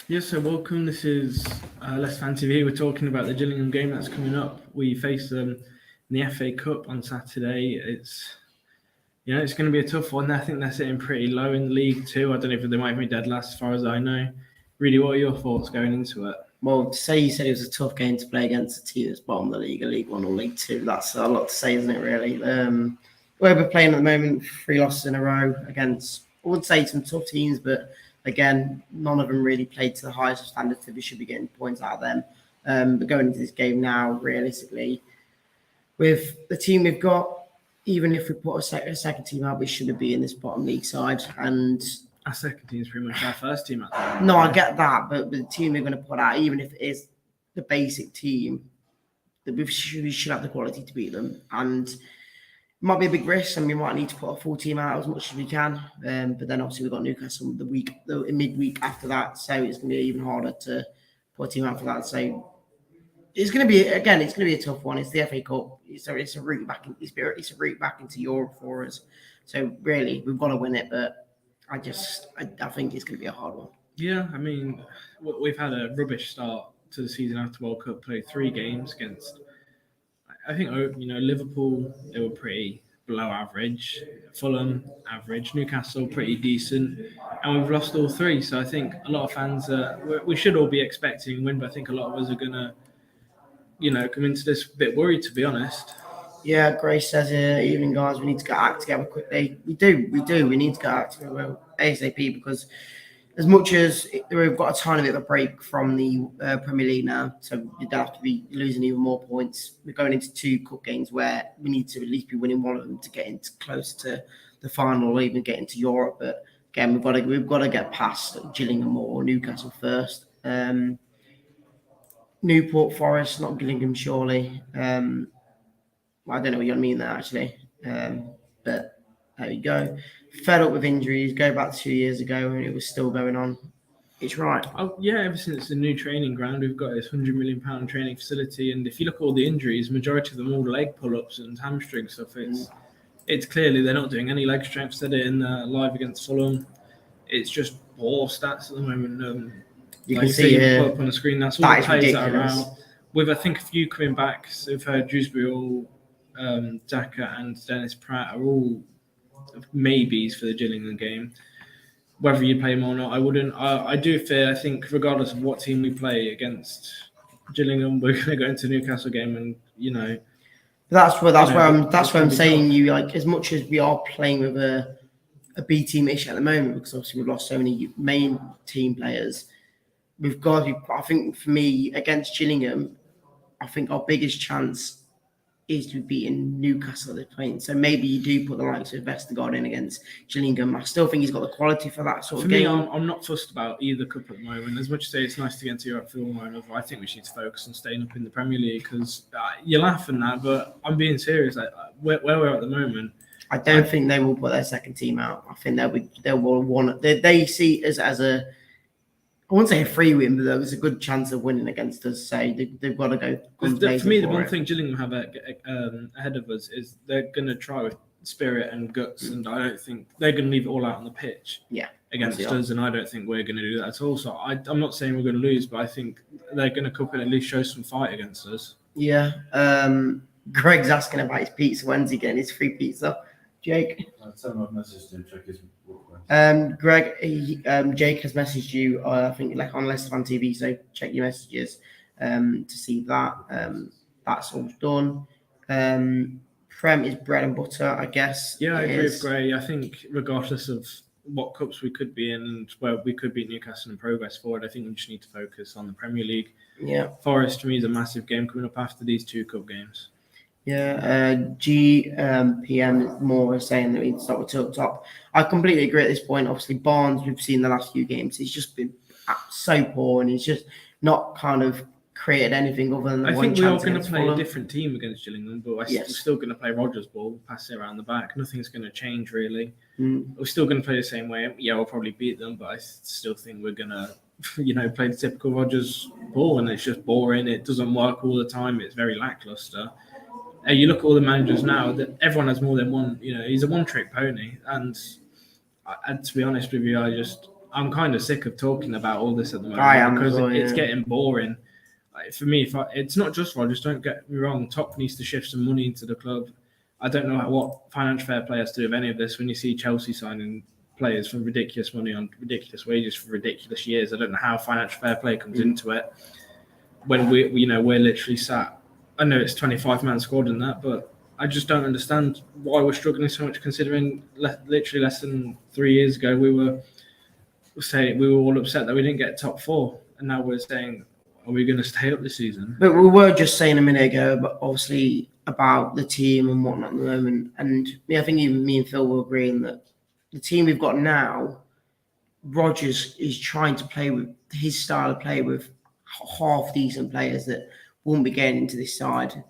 Yes, so welcome. This is Leicester Fan TV. We're talking about the Gillingham game that's coming up. We face them in the FA Cup on Saturday. It's going to be a tough one. I think they're sitting pretty low in the league too. I don't know if they might be dead last, as far as I know. Really, what are your thoughts going into it? Well, to say you said it was a tough game to play against a team that's bottom of the league, a League One or League Two, that's a lot to say, isn't it, really? Where we're playing at the moment, 3 losses in a row against, I would say, some tough teams, but again, none of them really played to the highest standards that we should be getting points out of them. But going into this game now, realistically, with the team we've got, even if we put a second team out, we shouldn't be in this bottom league side. And Our second team is pretty much our first team at the moment. no, I get that, but the team we're going to put out, even if it is the basic team, that we should have the quality to beat them. And it might be a big risk, and we might need to put a full team out as much as we can. But then obviously we've got Newcastle the midweek after that, so it's going to be even harder to put a team out for that. So it's going to be a tough one. It's the FA Cup. It's a route back in. It's a route back into Europe for us. So really, we've got to win it, but. I think it's going to be a hard one. Yeah, I mean, we've had a rubbish start to the season after World Cup. Played 3 games against, I think, Liverpool. They were pretty below average. Fulham, average. Newcastle, pretty decent. And we've lost all 3. So I think a lot of fans, we should all be expecting a win, but I think a lot of us are going to, come into this a bit worried, to be honest. Yeah, Grace says here, evening guys, we need to get our act together quickly. We do. We need to get our act together ASAP because as much as we've got a tiny bit of a break from the Premier League now, so you don't have to be losing even more points. We're going into 2 cup games where we need to at least be winning one of them to get into close to the final or even get into Europe. But again, we've got to get past Gillingham or Newcastle first. Newport Forest, not Gillingham, surely. I don't know what you mean there actually, but there you go. Fed up with injuries. Go back 2 years ago and it was still going on. It's right. Oh yeah, ever since the new training ground, we've got this £100 million training facility, and if you look at all the injuries, majority of them all leg pull-ups and hamstring stuff. It's clearly they're not doing any leg strength. Said it in live against Fulham. It's just poor stats at the moment. You can see here up on the screen. That's all the players that are ridiculous. out. With I think a few coming back. So we've heard Dewsbury all. Daka and Dennis Pratt are all maybes for the Gillingham game. Whether you play them or not, I wouldn't. I do fear. I think regardless of what team we play against Gillingham, we're going to go into the Newcastle game, and That's where I'm saying you like as much as we are playing with a B team issue at the moment because obviously we've lost so many main team players. We've got to. I think for me against Gillingham, I think our biggest chance is to be beating Newcastle at the point. So maybe you do put the likes of Vestergaard in against Gillingham. I still think he's got the quality for that sort of game. For me, I'm not fussed about either cup at the moment. As much as it's nice to get into Europe for the moment, I think we should focus on staying up in the Premier League because you're laughing now, but I'm being serious. Like, where we're at the moment, I don't think they will put their second team out. I think they will want. They see us as a. I wouldn't say a free win, but there's a good chance of winning against us. So they've got to go. For me, the one thing Gillingham have ahead of us is they're going to try with spirit and guts, and I don't think they're going to leave it all out on the pitch against us, and I don't think we're going to do that at all. So I'm not saying we're going to lose, but I think they're going to come and at least show some fight against us. Yeah. Greg's asking about his pizza. When's he getting his free pizza? Jake? I'll tell my message to check his Greg, Jake has messaged you, I think, like on Leicester Fan TV, so check your messages to see that. That's all done. Prem is bread and butter, I guess. Yeah, I agree with Gray. I think regardless of what cups we could be in and where we could beat Newcastle and progress forward, I think we just need to focus on the Premier League. Yeah. Forest, to me, is a massive game coming up after these 2 cup games. Yeah, GPM more saying that we need to start with Tilk Top. I completely agree at this point. Obviously, Barnes, we've seen the last few games. He's just been so poor and he's just not kind of created anything other than I think we are going to play a different team against Gillingham, but we're still going to play Rogers' ball, pass it around the back. Nothing's going to change, really. We're still going to play the same way. Yeah, we'll probably beat them, but I still think we're going to, play the typical Rogers ball, and it's just boring. It doesn't work all the time. It's very lackluster. You look at all the managers now, that everyone has more than one, he's a one-trick pony. And to be honest with you, I'm kind of sick of talking about all this at the moment I am because as well, it's yeah. getting boring. Like, for me, it's not just Rodgers. Don't get me wrong. Top needs to shift some money into the club. I don't know what financial fair play has to do with any of this. When you see Chelsea signing players for ridiculous money on ridiculous wages for ridiculous years, I don't know how financial fair play comes into it. When we're literally sat. I know it's 25-man squad and that, but I just don't understand why we're struggling so much. Considering literally less than 3 years ago, we were all upset that we didn't get top 4, and now we're saying, are we going to stay up this season? But we were just saying a minute ago, but obviously about the team and whatnot at the moment. And I think even me and Phil were agreeing that the team we've got now, Rodgers is trying to play with his style of play with half decent players that won't be getting into this side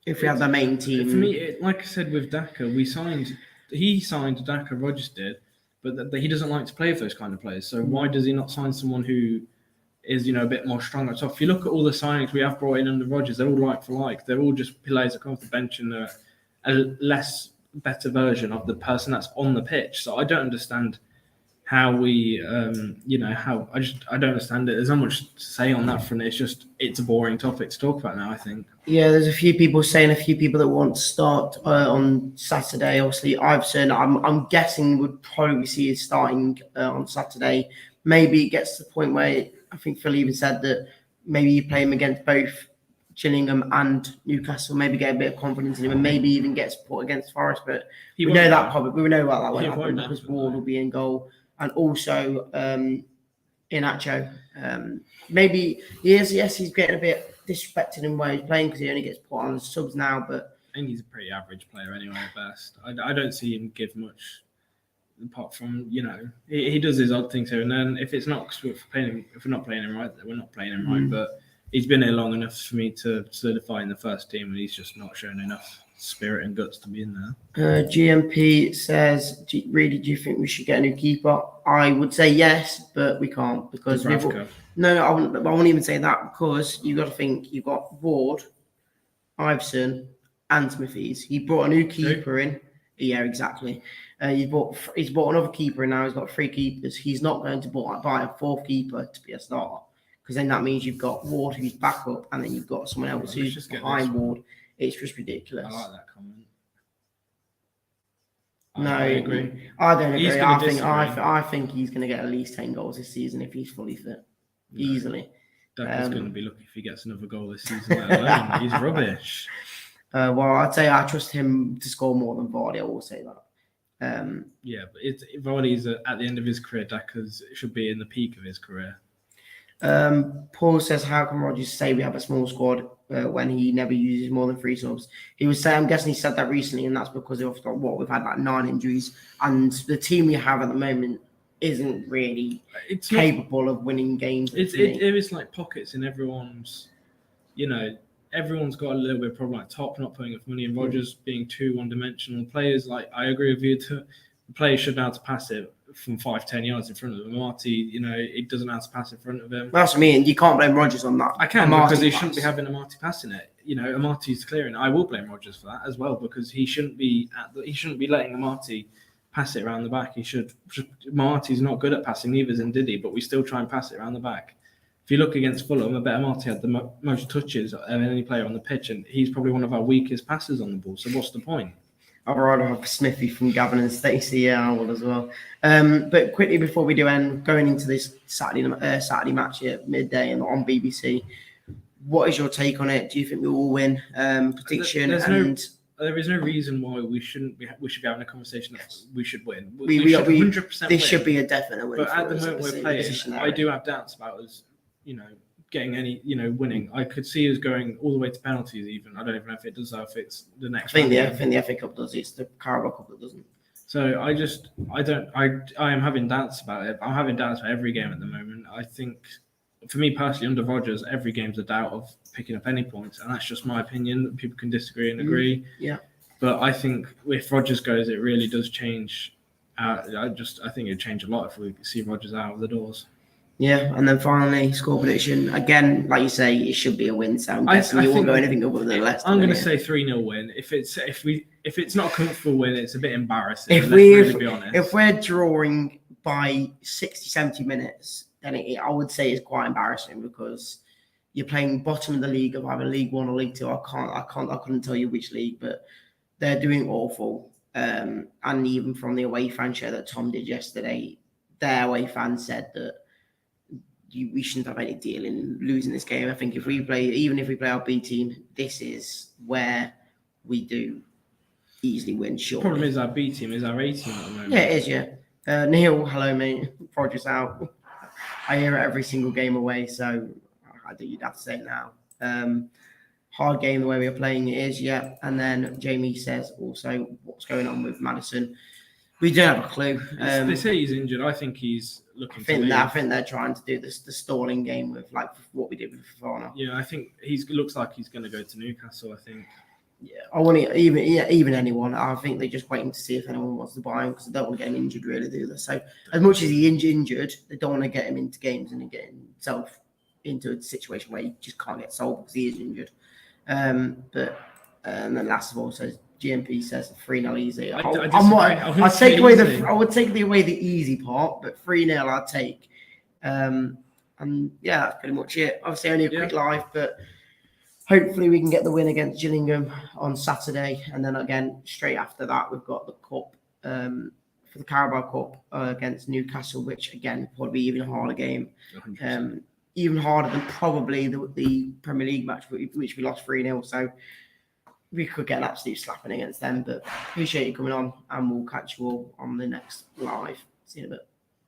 if we have the main team. For me, like I said with Daka, he signed Daka, Rodgers did, but he doesn't like to play with those kind of players. So why does he not sign someone who is a bit more stronger? So if you look at all the signings we have brought in under Rodgers, they're all like for like. They're all just players that come off the bench and a better version of the person that's on the pitch. So I don't understand how we, I don't understand it. There's not much to say on that front. It's a boring topic to talk about now, I think. Yeah, there's a few people that want to start on Saturday. Obviously, I'm guessing would probably see it starting on Saturday. Maybe it gets to the point where I think Phil even said that maybe you play him against both Gillingham and Newcastle, maybe get a bit of confidence in him, and maybe even get support against Forest. But we know about that won't happen because Ward will be in goal, and also Inacho. Maybe yes, he's getting a bit disrespected in where he's playing because he only gets put on as subs now. But I think he's a pretty average player anyway at best. I don't see him give much. Apart from, he does his odd things here and then. If it's not, if we're not playing him right, we're not playing him right. But he's been here long enough for me to solidify in the first team, and he's just not shown enough spirit and guts to be in there. GMP says, do you think we should get a new keeper? I would say yes, but we can't because I won't even say that because you've got to think you've got Ward, Iveson, and Smithies. He brought a new keeper in. Yeah, exactly. He's bought another keeper, and now he's got 3 keepers. He's not going to buy a 4th keeper to be a starter, because then that means you've got Ward who's back up, and then you've got someone else who's behind Ward. It's just ridiculous. I like that comment. I agree. I don't agree. I think he's going to get at least 10 goals this season if he's fully fit. Easily. Daka's going to be lucky if he gets another goal this season. He's rubbish. Well, I'd say I trust him to score more than Vardy. I will say that. But Vardy's at the end of his career. Daka's should be in the peak of his career. Paul says, how can Rodgers say we have a small squad when he never uses more than 3 subs? He was saying, I'm guessing he said that recently, and that's because we've had like 9 injuries, and the team we have at the moment isn't really capable of winning games. It is like pockets in everyone's, everyone's got a little bit of problem, like Top not putting enough money and Rodgers being too one-dimensional. Players, like, I agree with you, the players should know how to pass it from 5-10 yards in front of him. Marty, it doesn't know how to pass in front of him. That's what I mean. You can't blame Rodgers on that. I can, because he shouldn't be having Marty passing it. Marty's clearing. I will blame Rodgers for that as well, because he shouldn't be letting Marty pass it around the back. Marty's not good at passing, neither is Ndidi, but we still try and pass it around the back. If you look against Fulham, I bet Marty had the most touches of any player on the pitch, and he's probably one of our weakest passers on the ball. So what's the point? I'd rather have Smithy from Gavin and Stacey. Yeah, I will as well. But quickly before we do end, going into this Saturday match here at midday and on BBC, what is your take on it? Do you think we will win? Prediction? There is no reason why we should be having a conversation that we should win. We should 100% win. Should be a definite win. But at the moment we're playing, I do have doubts about us, getting any, winning. I could see us going all the way to penalties even. I don't even know if it does that, if it's the next I think the FA Cup does. It's the Carabao Cup that doesn't. So I am having doubts about it. I'm having doubts about every game at the moment. I think, for me personally, under Rodgers, every game's a doubt of picking up any points, and that's just my opinion. People can disagree and agree. Yeah. But I think if Rodgers goes, it really does change. I think it'd change a lot if we see Rodgers out of the doors. Yeah, and then finally, score prediction. Again, like you say, it should be a win. So I'm guessing you won't go anything other than Leicester. I'm going to say 3-0 win. If it's not a comfortable win, it's a bit embarrassing. If we're drawing by 60, 70 minutes, then I would say it's quite embarrassing because you're playing bottom of the league of either League One or League Two. I couldn't tell you which league, but they're doing awful. And even from the away fan show that Tom did yesterday, their away fan said that we shouldn't have any deal in losing this game. I think even if we play our B team, this is where we do easily win. Sure. The problem is our B team is our A team at the moment. Yeah, it is. Yeah. Neil, hello mate. Roger's out. I hear it every single game away, so I think you'd have to say it now. Hard game the way we are playing it is, yeah. And then Jamie says also what's going on with Madison. We don't have a clue. They say he's injured. I think he's looking to leave. I think they're trying to do the stalling game with like what we did with Fofana. Yeah, I think looks like he's going to go to Newcastle. I think. Yeah, I want to even anyone. I think they're just waiting to see if anyone wants to buy him because they don't want to get him injured, really, do they? So as much as he's injured, they don't want to get him into games and get himself into a situation where he just can't get sold because he is injured. And then last of all, says GMP says 3-0 easy. I would take away the easy part, but 3-0 I'd take. And yeah, that's pretty much it. Obviously, only a quick live, but hopefully we can get the win against Gillingham on Saturday, and then again straight after that we've got the cup for the Carabao Cup against Newcastle, which again will probably be even a harder game. Even harder than probably the Premier League match, which we lost 3-0. So we could get an absolute slapping against them. But appreciate you coming on, and we'll catch you all on the next live. See you in a bit.